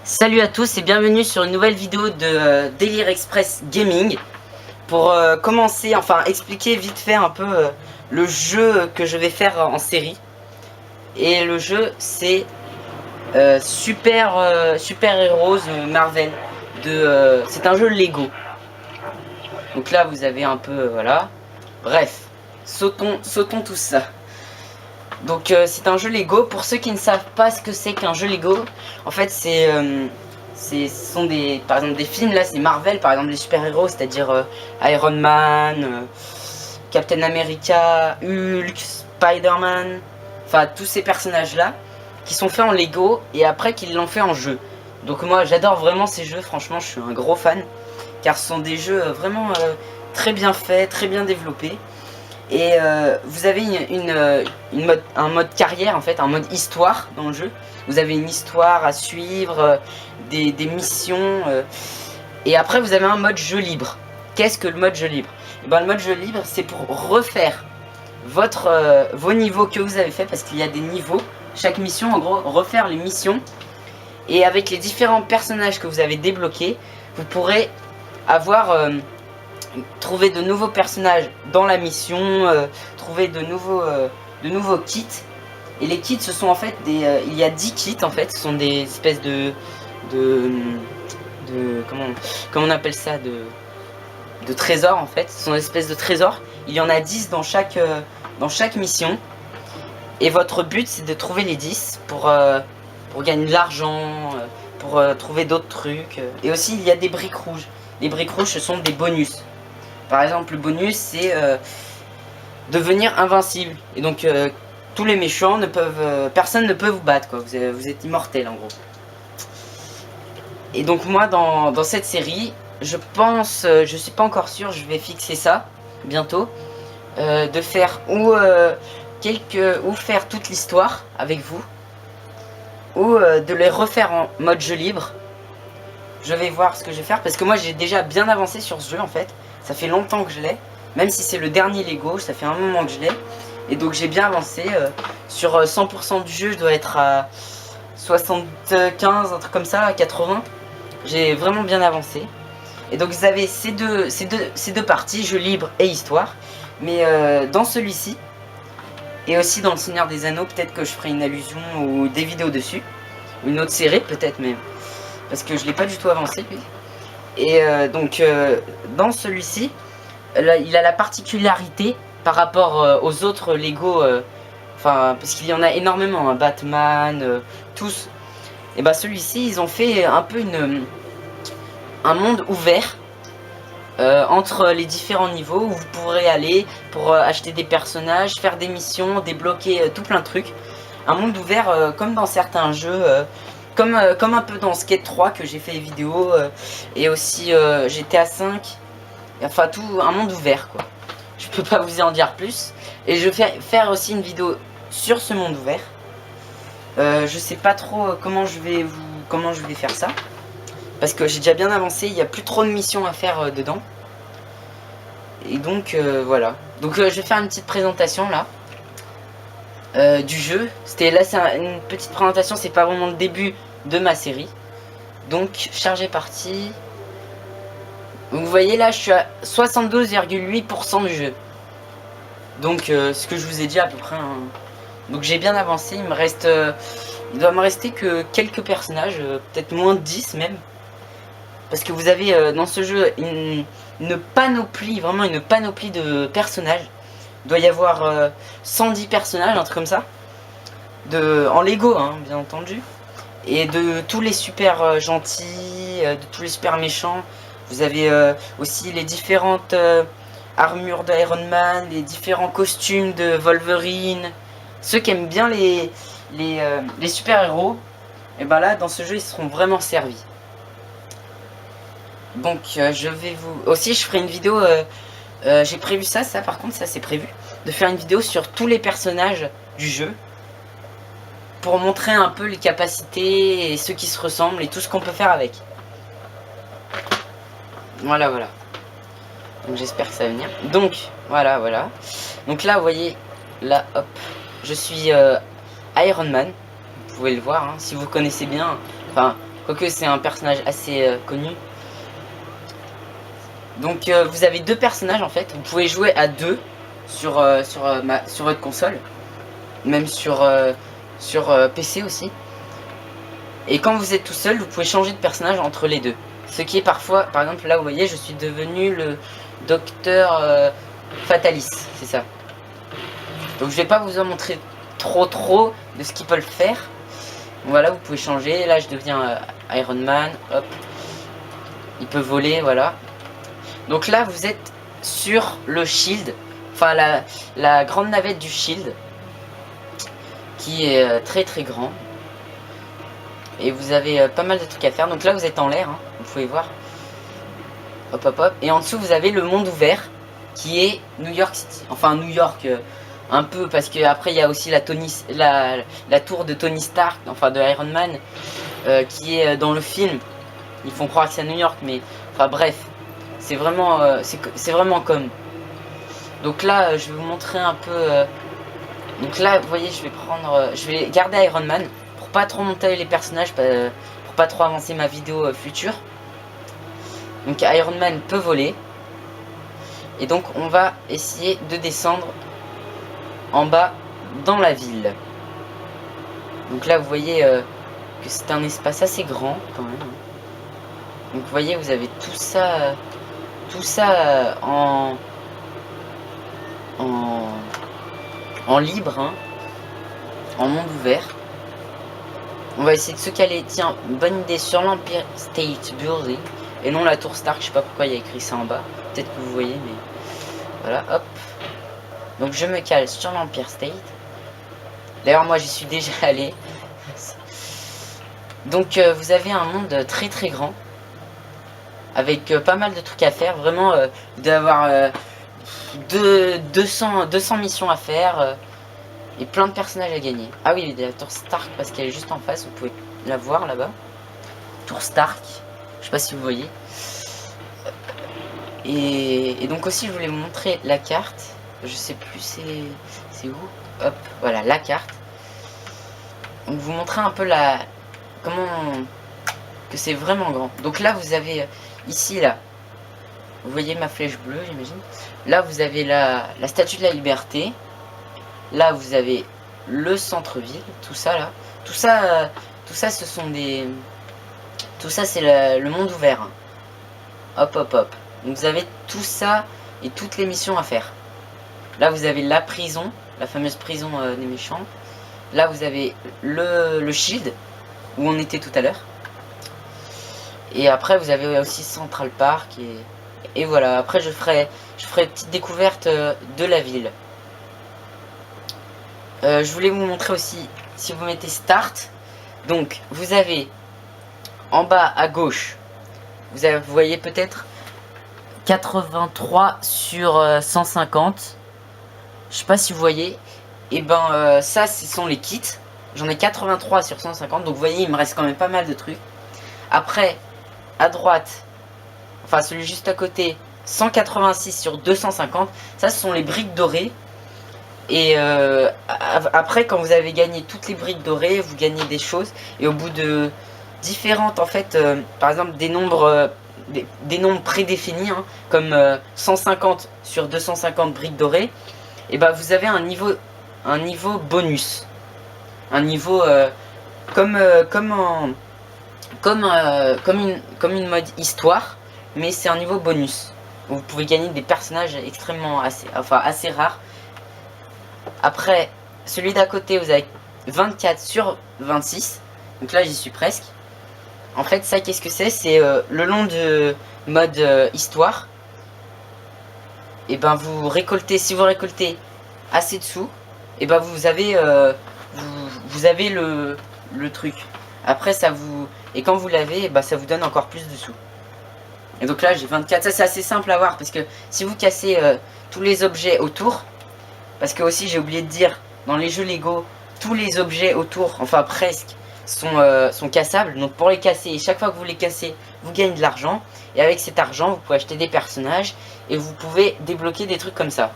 Salut à tous et bienvenue sur une nouvelle vidéo de Délire Express Gaming. Pour commencer, enfin expliquer vite fait un peu le jeu que je vais faire en série. Et le jeu c'est Super Heroes Marvel. C'est un jeu Lego. Donc là vous avez un peu, voilà. Bref, sautons tout ça. Donc c'est un jeu Lego. Pour ceux qui ne savent pas ce que c'est qu'un jeu Lego, en fait ce sont des, par exemple des films, là c'est Marvel, par exemple les super-héros, c'est-à-dire Iron Man, Captain America, Hulk, Spider-Man, enfin tous ces personnages-là, qui sont faits en Lego et après qu'ils l'ont fait en jeu. Donc moi j'adore vraiment ces jeux, franchement je suis un gros fan, car ce sont des jeux vraiment très bien faits, très bien développés. Et vous avez un mode carrière en fait, un mode histoire dans le jeu. Vous avez une histoire à suivre, des missions. Et après vous avez un mode jeu libre. Qu'est-ce que le mode jeu libre? Et ben, le mode jeu libre c'est pour refaire vos niveaux que vous avez fait, parce qu'il y a des niveaux. Chaque mission en gros, refaire les missions. Et avec les différents personnages que vous avez débloqués, vous pourrez avoir... trouver de nouveaux personnages dans la mission, trouver de nouveaux kits. Et les kits ce sont en fait il y a 10 kits en fait, ce sont des espèces de comment on appelle ça, de trésors en fait, ce sont des espèces de trésors. Il y en a 10 dans chaque mission. Et votre but c'est de trouver les 10 pour gagner de l'argent, pour trouver d'autres trucs. Et aussi il y a des briques rouges. Les briques rouges ce sont des bonus. Par exemple, le bonus c'est devenir invincible. Et donc tous les méchants ne peuvent, personne ne peut vous battre quoi. Vous êtes immortel en gros. Et donc moi dans cette série, je pense, je suis pas encore sûr, je vais fixer ça bientôt, de faire ou faire toute l'histoire avec vous, ou de les refaire en mode jeu libre. Je vais voir ce que je vais faire, parce que moi j'ai déjà bien avancé sur ce jeu en fait. Ça fait longtemps que je l'ai, même si c'est le dernier Lego, ça fait un moment que je l'ai. Et donc j'ai bien avancé, sur 100% du jeu je dois être à 75, un truc comme ça, à 80. J'ai vraiment bien avancé. Et donc vous avez ces deux parties, jeu libre et histoire. Mais dans celui-ci, et aussi dans le Seigneur des Anneaux, peut-être que je ferai une allusion ou des vidéos dessus. Une autre série peut-être même, parce que je l'ai pas du tout avancé lui. Et donc dans celui-ci, il a la particularité par rapport aux autres Lego, enfin parce qu'il y en a énormément, hein, Batman, tous. Et bah celui-ci, ils ont fait un peu un monde ouvert entre les différents niveaux où vous pourrez aller pour acheter des personnages, faire des missions, débloquer tout plein de trucs. Un monde ouvert comme dans certains jeux. Comme un peu dans Skate 3 que j'ai fait les vidéos, et aussi GTA 5, enfin tout un monde ouvert quoi. Je peux pas vous en dire plus. Et je vais faire aussi une vidéo sur ce monde ouvert. Je sais pas trop comment je vais faire ça, parce que j'ai déjà bien avancé, il n'y a plus trop de missions à faire dedans. Et donc voilà. Donc je vais faire une petite présentation là. Du jeu. C'est une petite présentation, c'est pas vraiment le début de ma série. Donc chargé parti. Donc vous voyez là je suis à 72,8% du jeu. Donc ce que je vous ai dit à peu près, hein. Donc j'ai bien avancé, il doit me rester que quelques personnages, peut-être moins de 10 même. Parce que vous avez dans ce jeu une panoplie, vraiment une panoplie de personnages. Il doit y avoir 110 personnages, un truc comme ça. En Lego, hein, bien entendu. Et de tous les super gentils, de tous les super méchants. Vous avez aussi les différentes armures d'Iron Man, les différents costumes de Wolverine. Ceux qui aiment bien les super héros, et ben là dans ce jeu ils seront vraiment servis. Donc je vais vous... Aussi je ferai une vidéo, j'ai prévu ça par contre, ça c'est prévu, de faire une vidéo sur tous les personnages du jeu, pour montrer un peu les capacités et ceux qui se ressemblent et tout ce qu'on peut faire avec. Voilà. Donc j'espère que ça va venir. Donc voilà. Donc là vous voyez, là hop, je suis Iron Man. Vous pouvez le voir, hein, si vous connaissez bien. Enfin, Quoique c'est un personnage assez connu. Donc vous avez deux personnages en fait. Vous pouvez jouer à deux sur votre console. Même sur PC aussi. Et quand vous êtes tout seul, vous pouvez changer de personnage entre les deux. Ce qui est parfois, par exemple là vous voyez, je suis devenu le docteur Fatalis, c'est ça. Donc je vais pas vous en montrer trop de ce qu'ils peuvent faire. Voilà, vous pouvez changer. Là je deviens Iron Man, hop. Il peut voler, voilà. Donc là vous êtes sur le Shield, enfin la grande navette du Shield, qui est très grand. Et vous avez pas mal de trucs à faire. Donc là vous êtes en l'air, hein, vous pouvez voir. Hop hop hop. Et en dessous vous avez le monde ouvert, qui est New York City. Enfin New York un peu, parce que après il y a aussi la tour de Tony Stark, enfin de Iron Man, qui est dans le film. Ils font croire que c'est à New York, mais enfin bref, c'est vraiment comme. Donc là je vais vous montrer un peu. Donc là vous voyez, je vais garder Iron Man pour pas trop monter les personnages, pour pas trop avancer ma vidéo future. Donc Iron Man peut voler. Et donc on va essayer de descendre en bas dans la ville. Donc là vous voyez que c'est un espace assez grand quand même. Donc vous voyez, vous avez tout ça en libre, hein, en monde ouvert. On va essayer de se caler, tiens, bonne idée, sur l'Empire State Building et non la tour Stark. Je sais pas pourquoi il y a écrit ça en bas, peut-être que vous voyez, mais voilà, hop. Donc je me cale sur l'Empire State. D'ailleurs moi j'y suis déjà allé. Donc vous avez un monde très grand, avec pas mal de trucs à faire. Vraiment vous devez avoir 200 missions à faire, et plein de personnages à gagner. Ah oui, il y a la tour Stark parce qu'elle est juste en face, vous pouvez la voir là-bas. Tour Stark, je sais pas si vous voyez. Et donc aussi je voulais vous montrer la carte. Je sais plus c'est où. Hop, voilà la carte. Donc vous montrer un peu comment que c'est vraiment grand. Donc là vous avez ici là, vous voyez ma flèche bleue, j'imagine. Là vous avez la statue de la liberté. Là vous avez le centre-ville, tout ça là. Tout ça ce sont des... Tout ça c'est le monde ouvert, hein. Hop hop hop. Donc vous avez tout ça et toutes les missions à faire. Là vous avez la prison, la fameuse prison des méchants. Là vous avez le Shield, où on était tout à l'heure. Et après vous avez aussi Central Park, et voilà. Après je ferai une petite découverte de la ville. Je voulais vous montrer aussi, si vous mettez Start, donc vous avez en bas à gauche, vous voyez peut-être 83 sur 150. Je sais pas si vous voyez. Et ben ça ce sont les kits. J'en ai 83 sur 150. Donc vous voyez, il me reste quand même pas mal de trucs. Après à droite, enfin celui juste à côté, 186 sur 250. Ça ce sont les briques dorées. Et après quand vous avez gagné toutes les briques dorées, vous gagnez des choses. Et au bout de différentes en fait, par exemple des nombres prédéfinis, hein, comme 150 sur 250 briques dorées, et bah vous avez un niveau bonus, un niveau comme une mode histoire, mais c'est un niveau bonus. Vous pouvez gagner des personnages extrêmement assez rares. Après celui d'à côté, vous avez 24 sur 26. Donc là j'y suis presque. En fait ça qu'est-ce que c'est? C'est le long de mode histoire. Et ben vous récoltez, si vous récoltez assez de sous, et ben vous avez le truc. Après ça vous, et quand vous l'avez, bah ça vous donne encore plus de sous. Et donc là j'ai 24. Ça c'est assez simple à voir, parce que si vous cassez tous les objets autour, parce que aussi j'ai oublié de dire, dans les jeux Lego, tous les objets autour, enfin presque, sont cassables. Donc pour les casser, chaque fois que vous les cassez, vous gagnez de l'argent. Et avec cet argent, vous pouvez acheter des personnages et vous pouvez débloquer des trucs comme ça.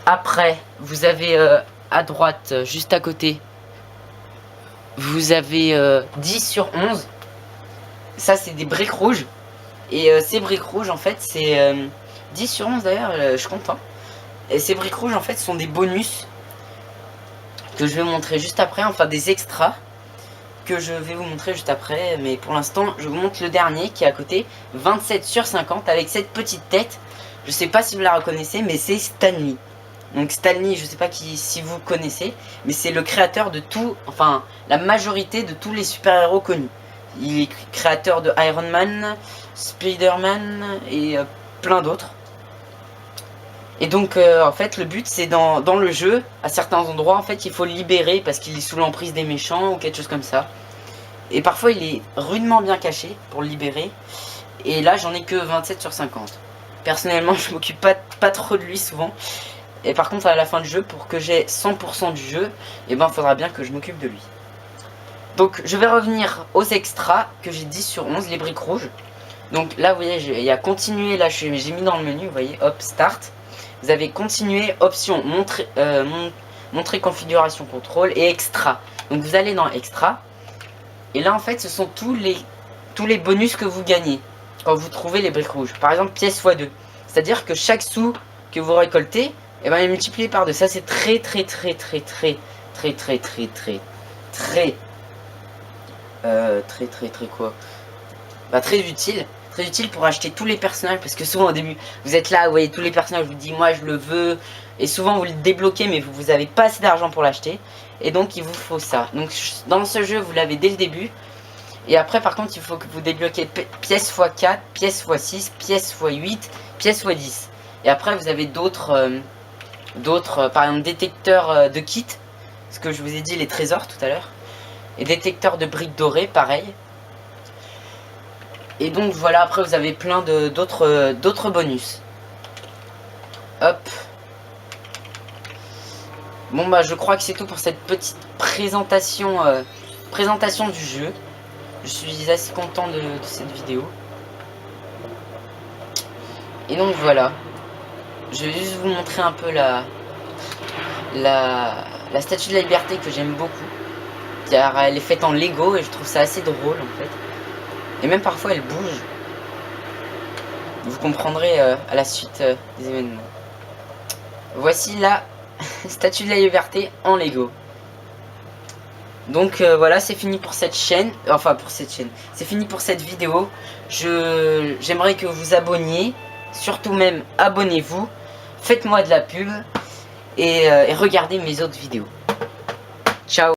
Après, vous avez à droite, juste à côté, vous avez 10 sur 11. ça c'est des briques rouges. Et ces briques rouges en fait c'est 10 sur 11 d'ailleurs, je suis content. Et ces briques rouges en fait sont des bonus que je vais vous montrer juste après, enfin des extras que je vais vous montrer juste après. Mais pour l'instant je vous montre le dernier qui est à côté, 27 sur 50 avec cette petite tête. Je sais pas si vous la reconnaissez, mais c'est Stan Lee. Donc Stan Lee, je sais pas si vous connaissez, mais c'est le créateur de tout, enfin la majorité de tous les super-héros connus. Il est créateur de Iron Man, Spider-Man et plein d'autres. Et donc en fait le but c'est dans le jeu, à certains endroits en fait il faut le libérer parce qu'il est sous l'emprise des méchants ou quelque chose comme ça. Et parfois il est rudement bien caché pour le libérer. Et là j'en ai que 27 sur 50. Personnellement je m'occupe pas trop de lui souvent. Et par contre à la fin du jeu, pour que j'ai 100% du jeu, et ben faudra bien que je m'occupe de lui. Donc je vais revenir aux extras que j'ai 10 sur 11, les briques rouges. Donc là vous voyez il y a continuer, là j'ai mis dans le menu, vous voyez, hop, start. Vous avez continuer, option, montrer configuration contrôle et extra. Donc vous allez dans extra. Et là en fait ce sont tous les bonus que vous gagnez quand vous trouvez les briques rouges. Par exemple pièce x2. C'est-à-dire que chaque sou que vous récoltez, et ben il est multiplié par 2. Ça c'est très quoi, bah très utile. Très utile pour acheter tous les personnages, parce que souvent au début vous êtes là, vous voyez tous les personnages, vous dites moi je le veux, et souvent vous le débloquez mais vous avez pas assez d'argent pour l'acheter, et donc il vous faut ça. Donc dans ce jeu vous l'avez dès le début, et après par contre il faut que vous débloquez pièce x4, pièce x6, pièce x8, pièce x10, et après vous avez d'autres par exemple détecteurs de kits, ce que je vous ai dit, les trésors tout à l'heure, et détecteurs de briques dorées pareil. Et donc voilà, après vous avez plein d'autres bonus. Hop. Bon bah je crois que c'est tout pour cette petite présentation du jeu. Je suis assez content de cette vidéo. Et donc voilà. Je vais juste vous montrer un peu la statue de la liberté que j'aime beaucoup. Car elle est faite en Lego et je trouve ça assez drôle en fait. Et même parfois elle bouge. Vous comprendrez à la suite des événements. Voici la statue de la liberté en Lego. Donc voilà, c'est fini pour cette chaîne. Enfin pour cette chaîne. C'est fini pour cette vidéo. J'aimerais que vous abonniez. Surtout même abonnez-vous. Faites-moi de la pub. Et regardez mes autres vidéos.